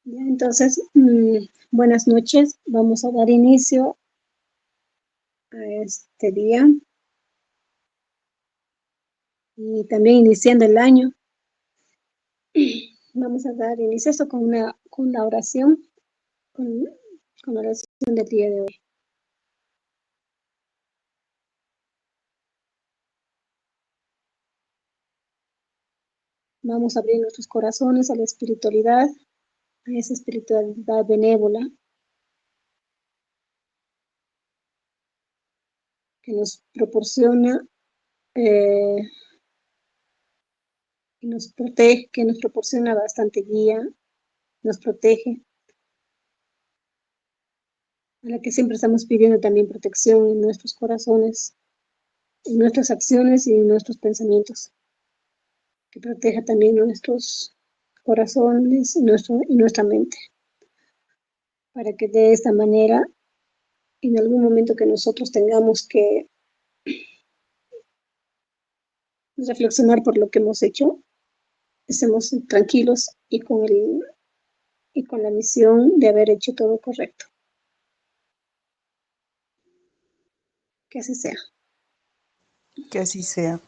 Ya, entonces, buenas noches. Vamos a dar inicio a este día y también iniciando el año. Vamos a dar inicio a esto con la oración, con, con la oración del día de hoy. Vamos a abrir nuestros corazones a la espiritualidad, a esa espiritualidad benévola que nos proporciona, eh, que nos protege, que nos proporciona bastante guía, nos protege, a la que siempre estamos pidiendo también protección en nuestros corazones, en nuestras acciones y en nuestros pensamientos, que proteja también nuestros corazones y nuestra mente, para que de esta manera, en algún momento que nosotros tengamos que reflexionar por lo que hemos hecho, estemos tranquilos y con la misión de haber hecho todo correcto. Que así sea. Que así sea.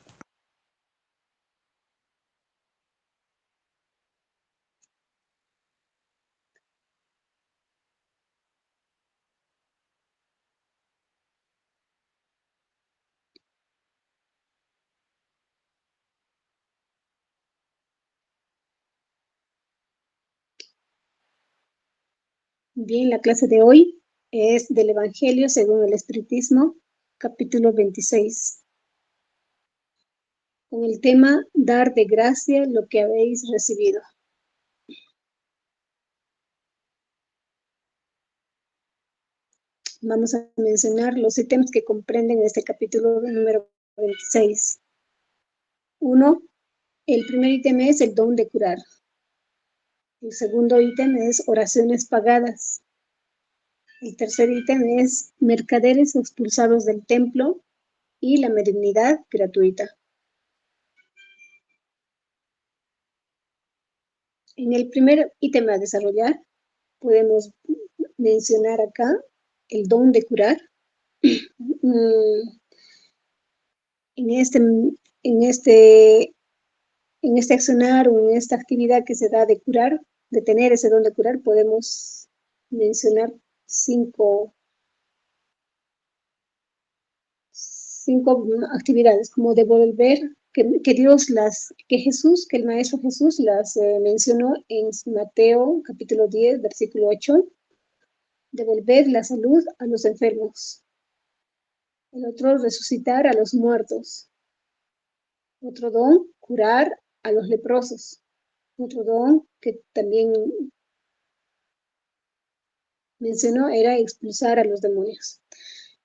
Bien, la clase de hoy es del Evangelio según el Espiritismo, capítulo 26, con el tema dar de gracia lo que habéis recibido. Vamos a mencionar los ítems que comprenden este capítulo número 26. 1. El primer ítem es el don de curar. El segundo ítem es oraciones pagadas. El tercer ítem es mercaderes expulsados del templo y la mediunidad gratuita. En el primer ítem a desarrollar, podemos mencionar acá el don de curar. En este accionar o en esta actividad que se da de curar, de tener ese don de curar, podemos mencionar cinco actividades, como devolver, que Jesús, que el Maestro Jesús las mencionó en Mateo capítulo 10, versículo 8, devolver la salud a los enfermos. El otro, resucitar a los muertos. Otro don, curar a los leprosos. Otro don que también mencionó era expulsar a los demonios.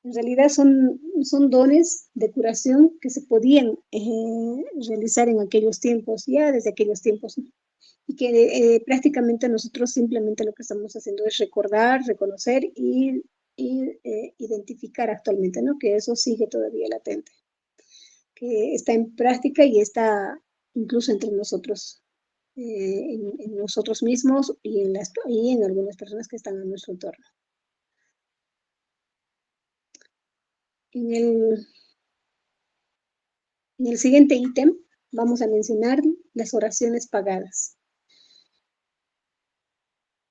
En realidad son dones de curación que se podían realizar en aquellos tiempos, ya desde aquellos tiempos, ¿no? Y que prácticamente nosotros simplemente lo que estamos haciendo es recordar, reconocer y identificar actualmente, ¿no? Que eso sigue todavía latente, que está en práctica y está incluso entre nosotros, en nosotros mismos y en algunas personas que están en nuestro entorno. En el siguiente ítem vamos a mencionar las oraciones pagadas.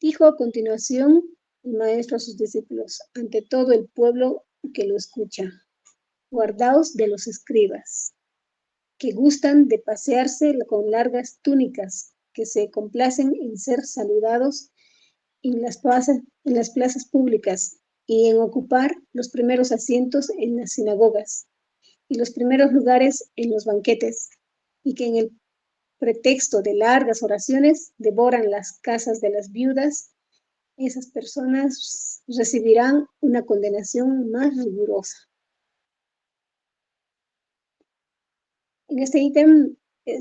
Dijo a continuación el maestro a sus discípulos, ante todo el pueblo que lo escucha, guardaos de los escribas, que gustan de pasearse con largas túnicas, que se complacen en ser saludados en las plazas públicas y en ocupar los primeros asientos en las sinagogas y los primeros lugares en los banquetes, y que en el pretexto de largas oraciones devoran las casas de las viudas. Esas personas recibirán una condenación más rigurosa. En este ítem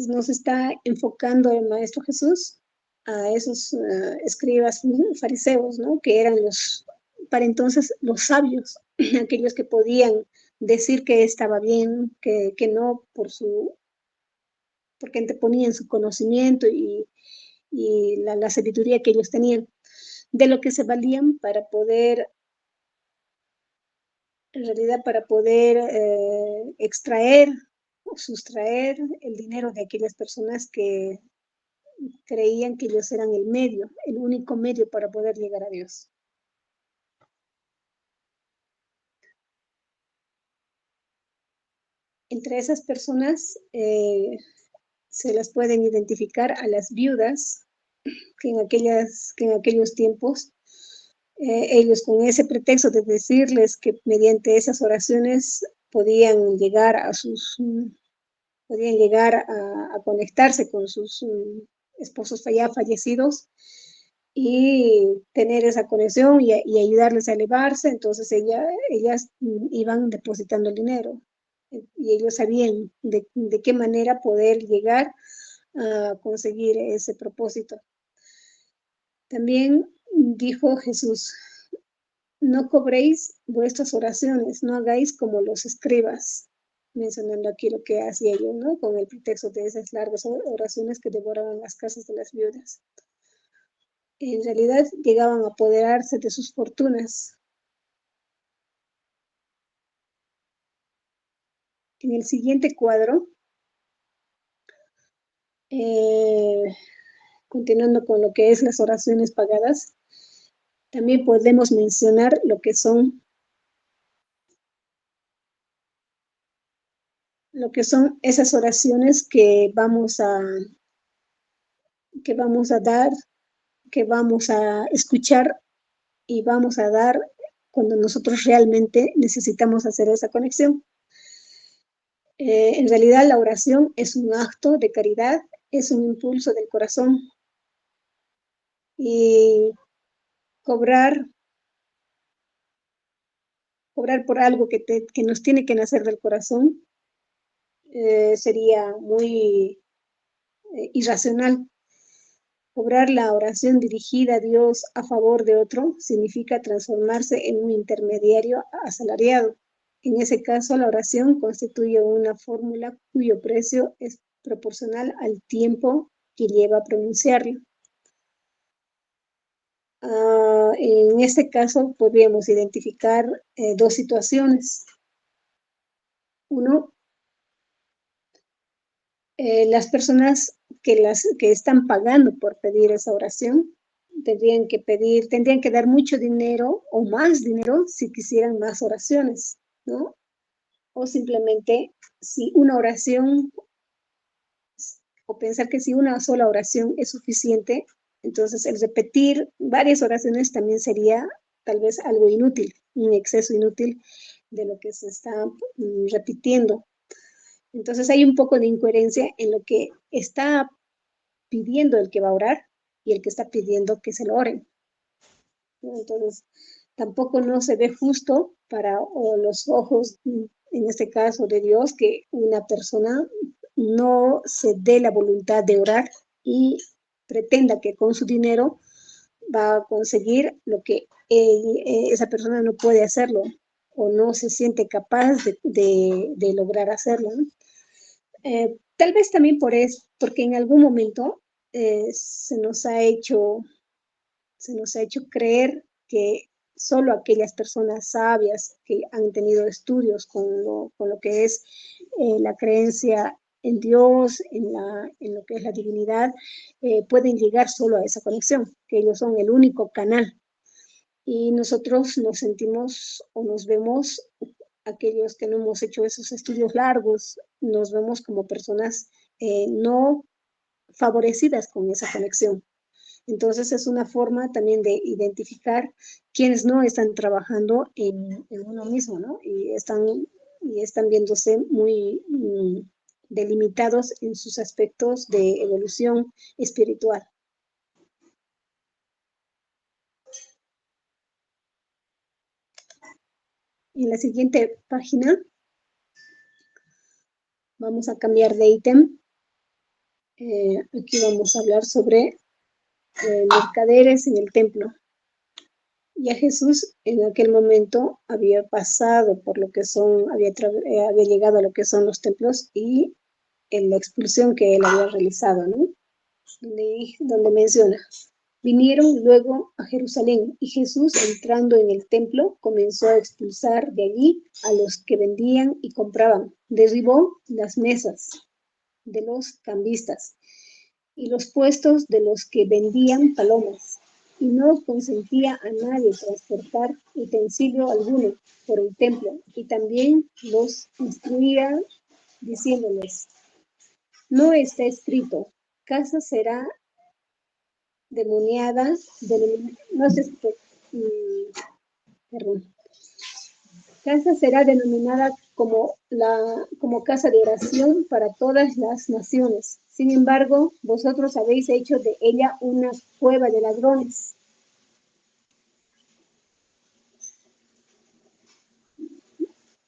nos está enfocando el Maestro Jesús a esos escribas fariseos, ¿no? Que eran para entonces los sabios, aquellos que podían decir que estaba bien, que no porque anteponían su conocimiento y la sabiduría que ellos tenían, de lo que se valían para poder, en realidad, para poder extraer o sustraer el dinero de aquellas personas que creían que ellos eran el medio, el único medio para poder llegar a Dios. Entre esas personas se las pueden identificar a las viudas que en aquellos tiempos ellos, con ese pretexto de decirles que mediante esas oraciones podían llegar a conectarse con sus esposos ya fallecidos y tener esa conexión y ayudarles a elevarse. Entonces ellas iban depositando el dinero y ellos sabían de qué manera poder llegar a conseguir ese propósito. También dijo Jesús: no cobréis vuestras oraciones, no hagáis como los escribas, mencionando aquí lo que hacía yo, ¿no? Con el pretexto de esas largas oraciones que devoraban las casas de las viudas. En realidad llegaban a apoderarse de sus fortunas. En el siguiente cuadro, continuando con lo que es las oraciones pagadas, también podemos mencionar lo que son esas oraciones que vamos a dar, que vamos a escuchar y vamos a dar cuando nosotros realmente necesitamos hacer esa conexión. En realidad la oración es un acto de caridad, es un impulso del corazón, y cobrar por algo que nos tiene que nacer del corazón sería muy irracional. Cobrar la oración dirigida a Dios a favor de otro significa transformarse en un intermediario asalariado. En ese caso, la oración constituye una fórmula cuyo precio es proporcional al tiempo que lleva a pronunciarlo. En este caso, podríamos identificar dos situaciones. Uno, las personas que están pagando por pedir esa oración tendrían que dar mucho dinero o más dinero si quisieran más oraciones, ¿no? O simplemente si una oración, o pensar que si una sola oración es suficiente, entonces el repetir varias oraciones también sería tal vez algo inútil, un exceso inútil de lo que se está repitiendo. Entonces hay un poco de incoherencia en lo que está pidiendo el que va a orar y el que está pidiendo que se lo oren. Entonces, tampoco no se ve justo para los ojos, en este caso de Dios, que una persona no se dé la voluntad de orar y pretenda que con su dinero va a conseguir lo que esa persona no puede hacerlo o no se siente capaz de lograr hacerlo, ¿no? Tal vez también porque en algún momento se nos ha hecho creer que solo aquellas personas sabias que han tenido estudios con lo que es la creencia en Dios, en lo que es la divinidad, pueden llegar solo a esa conexión, que ellos son el único canal. Y nosotros nos sentimos o nos vemos, aquellos que no hemos hecho esos estudios largos, nos vemos como personas no favorecidas con esa conexión. Entonces es una forma también de identificar quienes no están trabajando en uno mismo, ¿no? Y están viéndose muy delimitados en sus aspectos de evolución espiritual. En la siguiente página vamos a cambiar de ítem. Aquí vamos a hablar sobre mercaderes en el templo. Ya Jesús en aquel momento había pasado por lo que había llegado a lo que son los templos y en la expulsión que él había realizado, ¿no? donde menciona: vinieron luego a Jerusalén, y Jesús, entrando en el templo, comenzó a expulsar de allí a los que vendían y compraban. Derribó las mesas de los cambistas y los puestos de los que vendían palomas, y no consentía a nadie transportar utensilio alguno por el templo, y también los instruía diciéndoles: no está escrito, casa será demoniada, no sé, perdón, casa será denominada como casa de oración para todas las naciones. Sin embargo, vosotros habéis hecho de ella una cueva de ladrones.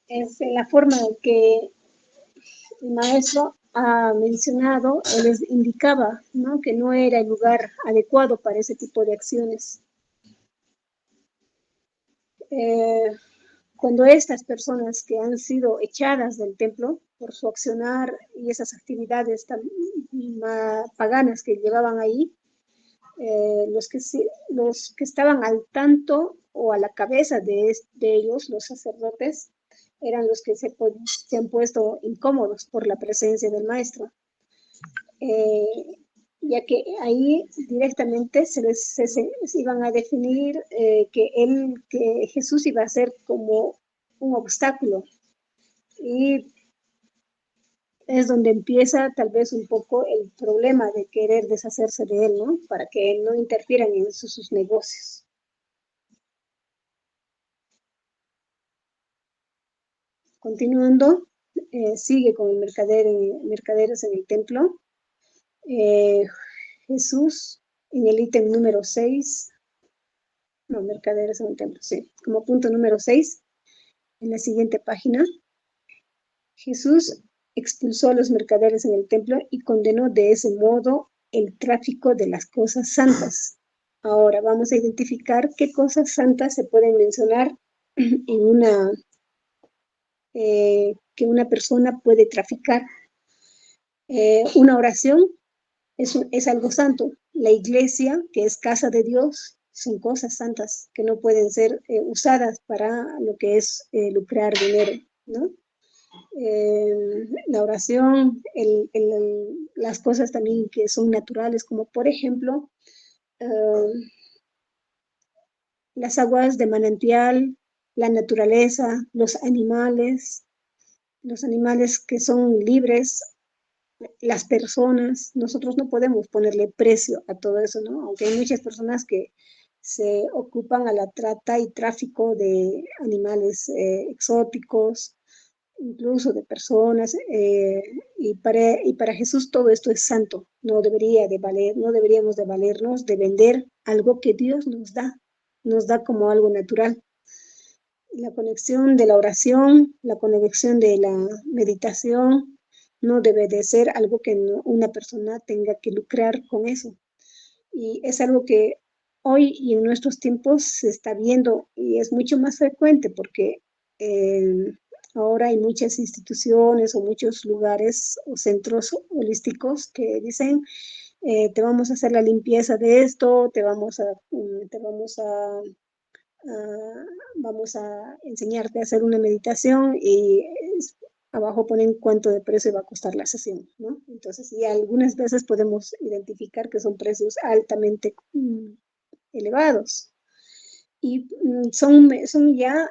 Es la forma que el maestro ha mencionado, él les indicaba, ¿no?, que no era el lugar adecuado para ese tipo de acciones. Cuando estas personas que han sido echadas del templo por su accionar y esas actividades tan paganas que llevaban ahí, los que estaban al tanto o a la cabeza de ellos, los sacerdotes, eran los que se han puesto incómodos por la presencia del maestro, ya que ahí directamente se iban a definir que Jesús iba a ser como un obstáculo, y es donde empieza tal vez un poco el problema de querer deshacerse de él, ¿no?, para que no interfieran en sus negocios. Continuando, sigue con el mercaderes en el templo. Jesús, en el ítem número 6, no, mercaderes en el templo, sí, como punto número 6, en la siguiente página, Jesús expulsó a los mercaderes en el templo y condenó de ese modo el tráfico de las cosas santas. Ahora vamos a identificar qué cosas santas se pueden mencionar en que una persona puede traficar. Una oración es algo santo. La iglesia, que es casa de Dios, son cosas santas que no pueden ser usadas para lo que es lucrar dinero, ¿no? La oración, las cosas también que son naturales, como por ejemplo las aguas de manantial, la naturaleza, los animales que son libres, las personas. Nosotros no podemos ponerle precio a todo eso, ¿no? Aunque hay muchas personas que se ocupan a la trata y tráfico de animales exóticos, incluso de personas, y para Jesús todo esto es santo. No deberíamos de valernos de vender algo que Dios nos da como algo natural. La conexión de la oración, la conexión de la meditación, no debe de ser algo que una persona tenga que lucrar con eso. Y es algo que hoy y en nuestros tiempos se está viendo, y es mucho más frecuente porque ahora hay muchas instituciones o muchos lugares o centros holísticos que dicen: te vamos a hacer la limpieza de esto, vamos a enseñarte a hacer una meditación, y abajo ponen cuánto de precio va a costar la sesión, ¿no? Entonces, y algunas veces podemos identificar que son precios altamente elevados, y son ya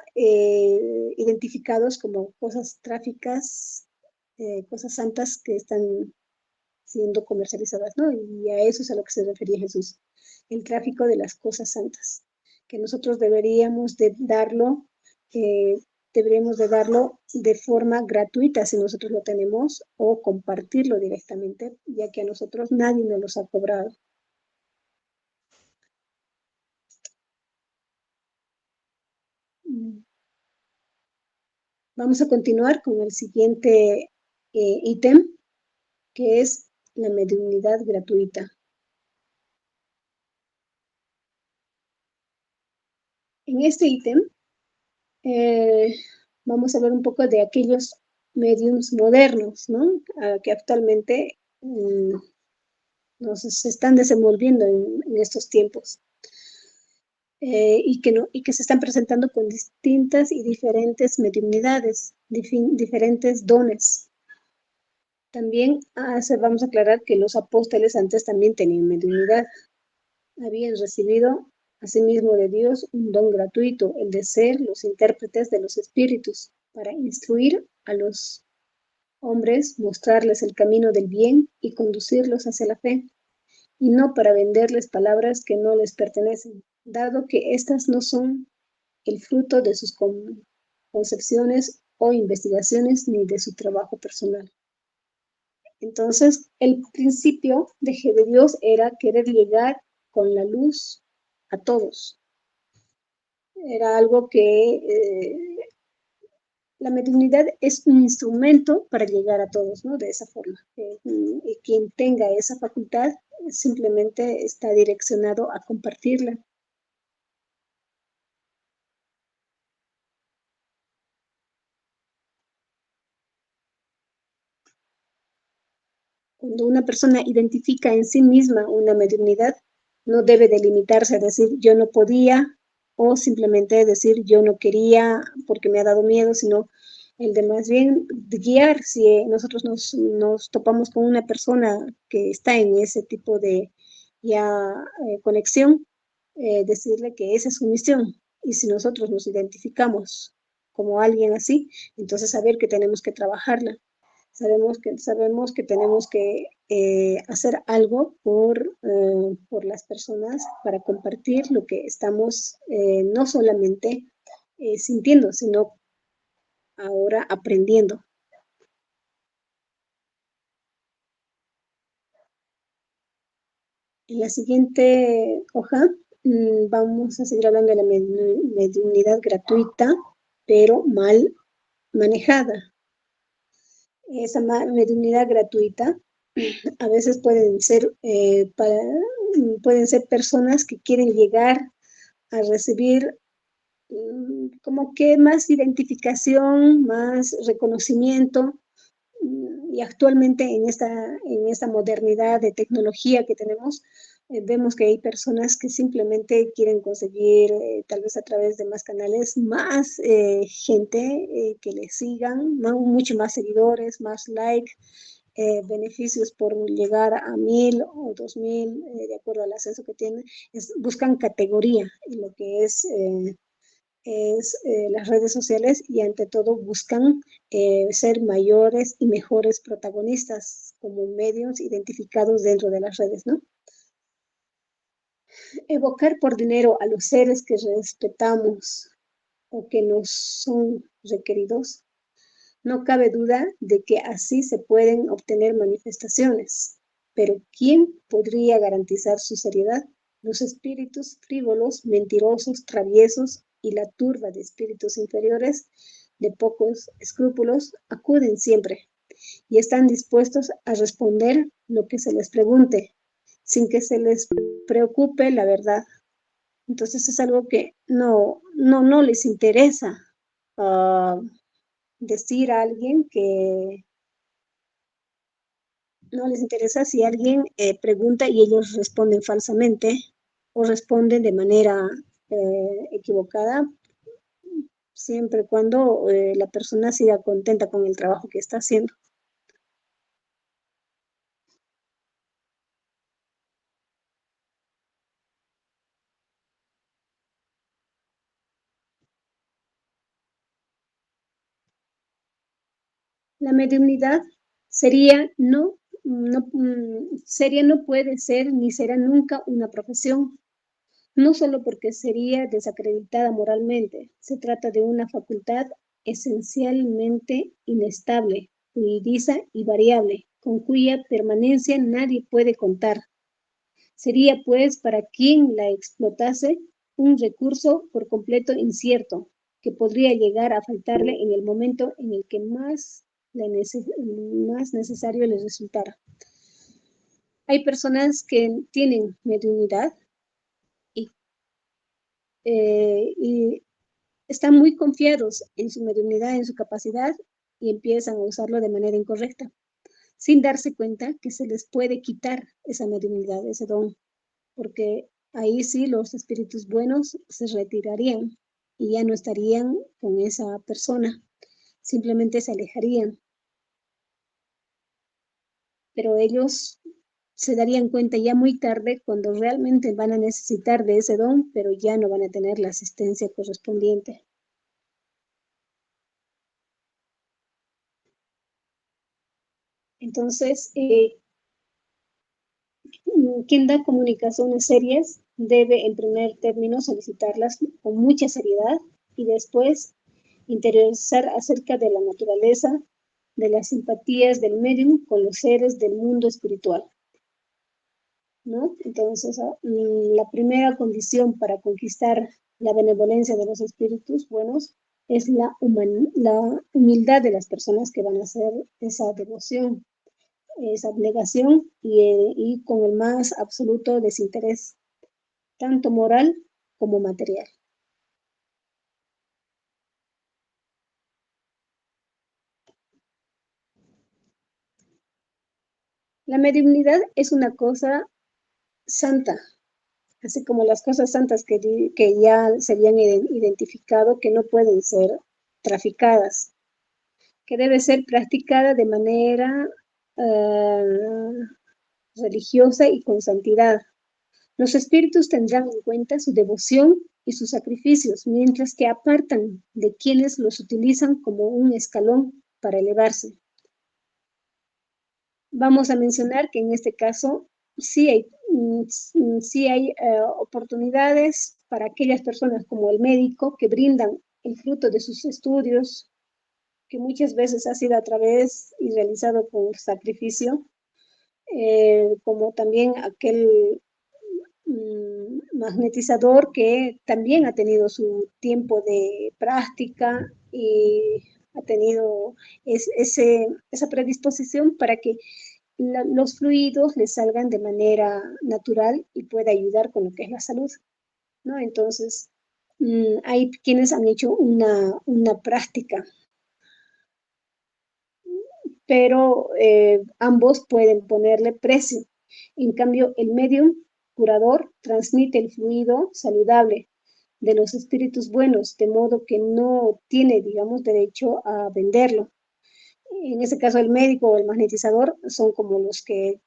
identificados como cosas tráficas, cosas santas que están siendo comercializadas, ¿no? Y a eso es a lo que se refería Jesús, el tráfico de las cosas santas, que nosotros deberíamos de darlo de forma gratuita si nosotros lo tenemos, o compartirlo directamente, ya que a nosotros nadie nos los ha cobrado. Vamos a continuar con el siguiente ítem, que es la mediunidad gratuita. En este ítem vamos a ver un poco de aquellos mediums modernos, ¿no?, que actualmente se están desenvolviendo en estos tiempos. Y que se están presentando con distintas y diferentes mediunidades, diferentes dones. También vamos a aclarar que los apóstoles antes también tenían mediunidad. Habían recibido asimismo de Dios un don gratuito, el de ser los intérpretes de los espíritus, para instruir a los hombres, mostrarles el camino del bien y conducirlos hacia la fe, y no para venderles palabras que no les pertenecen, dado que éstas no son el fruto de sus concepciones o investigaciones ni de su trabajo personal. Entonces, el principio de Dios era querer llegar con la luz a todos. Era algo que la mediunidad es un instrumento para llegar a todos, ¿no? De esa forma. Y quien tenga esa facultad simplemente está direccionado a compartirla. Cuando una persona identifica en sí misma una mediunidad, no debe delimitarse a decir yo no podía o simplemente decir yo no quería porque me ha dado miedo, sino el de más bien guiar. Si nosotros nos topamos con una persona que está en ese tipo de ya conexión, decirle que esa es su misión. Y si nosotros nos identificamos como alguien así, entonces saber que tenemos que trabajarla. Sabemos que tenemos que hacer algo por las personas para compartir lo que estamos no solamente sintiendo, sino ahora aprendiendo. En la siguiente hoja vamos a seguir hablando de la mediunidad gratuita, pero mal manejada. Esa mediunidad gratuita a veces pueden ser personas que quieren llegar a recibir como que más identificación, más reconocimiento. Y actualmente en esta modernidad de tecnología que tenemos, vemos que hay personas que simplemente quieren conseguir, tal vez a través de más canales, más gente que les sigan, mucho más seguidores, más like, beneficios por llegar a 1000 o 2000, de acuerdo al ascenso que tienen. Buscan categoría en lo que es las redes sociales, y ante todo buscan ser mayores y mejores protagonistas como medios identificados dentro de las redes, ¿no? Evocar por dinero a los seres que respetamos o que nos son requeridos, no cabe duda de que así se pueden obtener manifestaciones, pero ¿quién podría garantizar su seriedad? Los espíritus frívolos, mentirosos, traviesos y la turba de espíritus inferiores de pocos escrúpulos acuden siempre y están dispuestos a responder lo que se les pregunte, sin que se les preocupe la verdad. Entonces es algo que no les interesa decir a alguien, que no les interesa si alguien pregunta y ellos responden falsamente o responden de manera equivocada, siempre y cuando la persona siga contenta con el trabajo que está haciendo. La mediunidad seria no puede ser ni será nunca una profesión, no solo porque sería desacreditada moralmente. Se trata de una facultad esencialmente inestable, fluidiza y variable, con cuya permanencia nadie puede contar. Sería, pues, para quien la explotase, un recurso por completo incierto, que podría llegar a faltarle en el momento en el que más necesario les resultara. Hay personas que tienen mediunidad y están muy confiados en su mediunidad, en su capacidad, y empiezan a usarlo de manera incorrecta. sin darse cuenta que se les puede quitar esa mediunidad, ese don, porque ahí sí los espíritus buenos se retirarían y ya no estarían con esa persona, simplemente se alejarían. Pero ellos se darían cuenta ya muy tarde cuando realmente van a necesitar de ese don, pero ya no van a tener la asistencia correspondiente. Entonces, quien da comunicaciones serias debe en primer término solicitarlas con mucha seriedad y después interiorizar acerca de la naturaleza de las simpatías del medium con los seres del mundo espiritual, ¿no? Entonces, la primera condición para conquistar la benevolencia de los espíritus buenos es la humildad de las personas que van a hacer esa devoción, esa abnegación y con el más absoluto desinterés, tanto moral como material. La mediunidad es una cosa santa, así como las cosas santas que ya se habían identificado que no pueden ser traficadas, que debe ser practicada de manera religiosa y con santidad. Los espíritus tendrán en cuenta su devoción y sus sacrificios, mientras que apartan de quienes los utilizan como un escalón para elevarse. Vamos a mencionar que en este caso sí hay oportunidades para aquellas personas como el médico que brindan el fruto de sus estudios, que muchas veces ha sido a través y realizado con sacrificio, como también aquel magnetizador que también ha tenido su tiempo de práctica y ha tenido esa predisposición para que los fluidos le salgan de manera natural y pueda ayudar con lo que es la salud, ¿no? Entonces, hay quienes han hecho una práctica, pero ambos pueden ponerle precio. En cambio, el medium curador transmite el fluido saludable de los espíritus buenos, de modo que no tiene, digamos, derecho a venderlo. En ese caso, el médico o el magnetizador son como los que,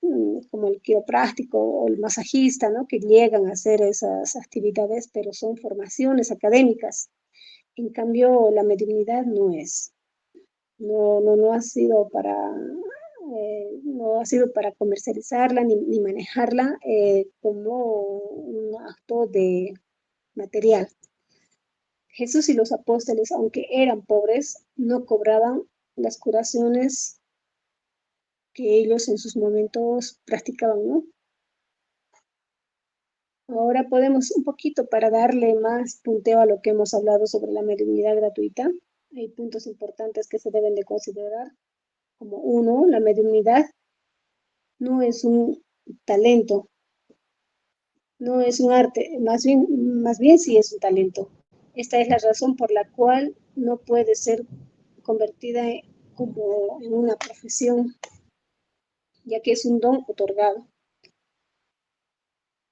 como el quiropráctico o el masajista, ¿no? Que llegan a hacer esas actividades, pero son formaciones académicas. En cambio, la mediunidad no es. No ha sido no ha sido para comercializarla ni manejarla como un acto de material. Jesús y los apóstoles, aunque eran pobres, no cobraban las curaciones que ellos en sus momentos practicaban, ¿no? Ahora podemos un poquito para darle más punteo a lo que hemos hablado sobre la mediunidad gratuita. Hay puntos importantes que se deben de considerar, como uno, la mediunidad no es un talento, no es un arte, más bien sí es un talento. Esta es la razón por la cual no puede ser convertida como en una profesión, ya que es un don otorgado.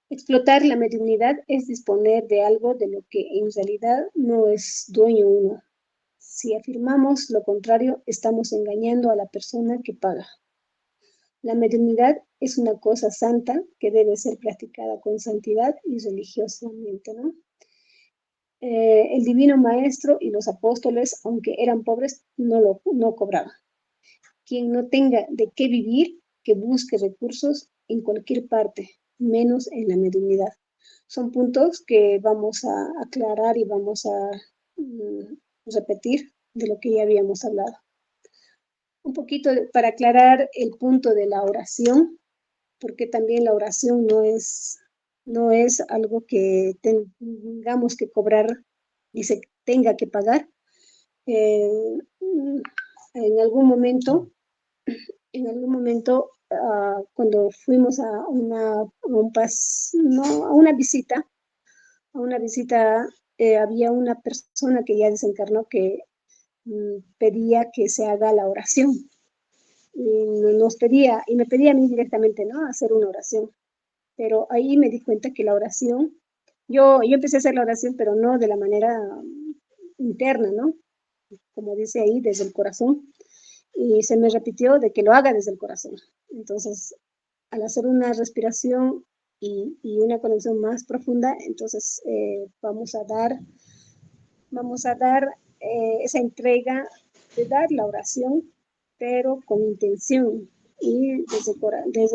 Explotar la mediunidad es disponer de algo de lo que en realidad no es dueño uno. Si afirmamos lo contrario, estamos engañando a la persona que paga. La mediunidad es una cosa santa que debe ser practicada con santidad y religiosamente, ¿no? El divino maestro y los apóstoles, aunque eran pobres, no cobraban. Quien no tenga de qué vivir, que busque recursos en cualquier parte, menos en la mediunidad. Son puntos que vamos a aclarar y vamos a repetir de lo que ya habíamos hablado. Un poquito para aclarar el punto de la oración, porque también la oración no es algo que tengamos que cobrar y se tenga que pagar. Eh, en algún momento, cuando fuimos a a una visita, había una persona que ya desencarnó que pedía que se haga la oración. y me pedía a mí directamente, ¿no? Hacer una oración. Pero ahí me di cuenta que la oración, yo empecé a hacer la oración, pero no de la manera interna, ¿no? Como dice ahí, desde el corazón. Y se me repitió de que lo haga desde el corazón. Entonces, al hacer una respiración y una conexión más profunda, entonces vamos a dar esa entrega de dar la oración, pero con intención y desde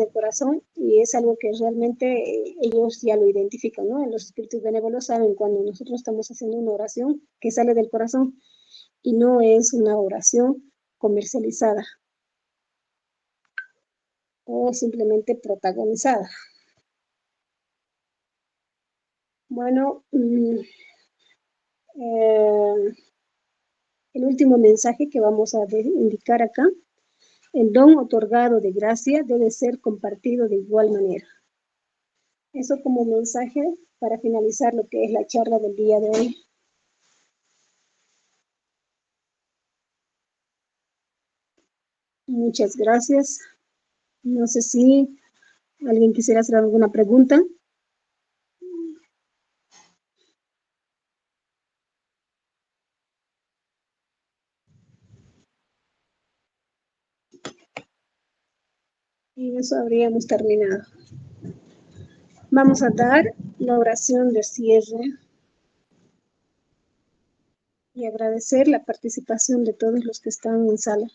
el corazón, y es algo que realmente ellos ya lo identifican, ¿no? Los espíritus benévolos saben cuando nosotros estamos haciendo una oración que sale del corazón y no es una oración comercializada o simplemente protagonizada. Bueno, el último mensaje que vamos a indicar acá: el don otorgado de gracia debe ser compartido de igual manera. Eso como mensaje para finalizar lo que es la charla del día de hoy. Muchas gracias. No sé si alguien quisiera hacer alguna pregunta. Y eso habríamos terminado. Vamos a dar la oración de cierre y agradecer la participación de todos los que están en sala.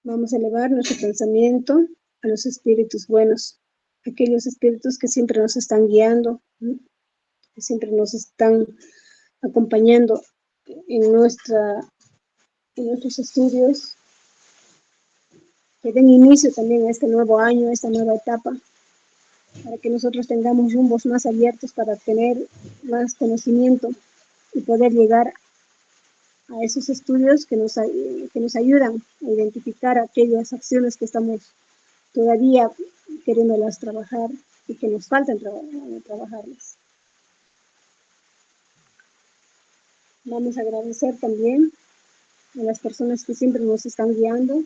Vamos a elevar nuestro pensamiento a los espíritus buenos, aquellos espíritus que siempre nos están guiando, ¿no? Que siempre nos están acompañando en nuestros estudios, que den inicio también a este nuevo año, a esta nueva etapa, para que nosotros tengamos rumbos más abiertos para tener más conocimiento y poder llegar a esos estudios que nos ayudan a identificar aquellas acciones que estamos todavía queriéndolas trabajar y que nos faltan trabajarlas. Vamos a agradecer también a las personas que siempre nos están guiando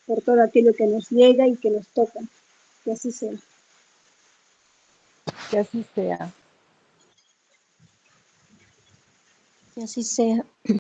por todo aquello que nos llega y que nos toca. Que así sea. Que así sea. Que así sea.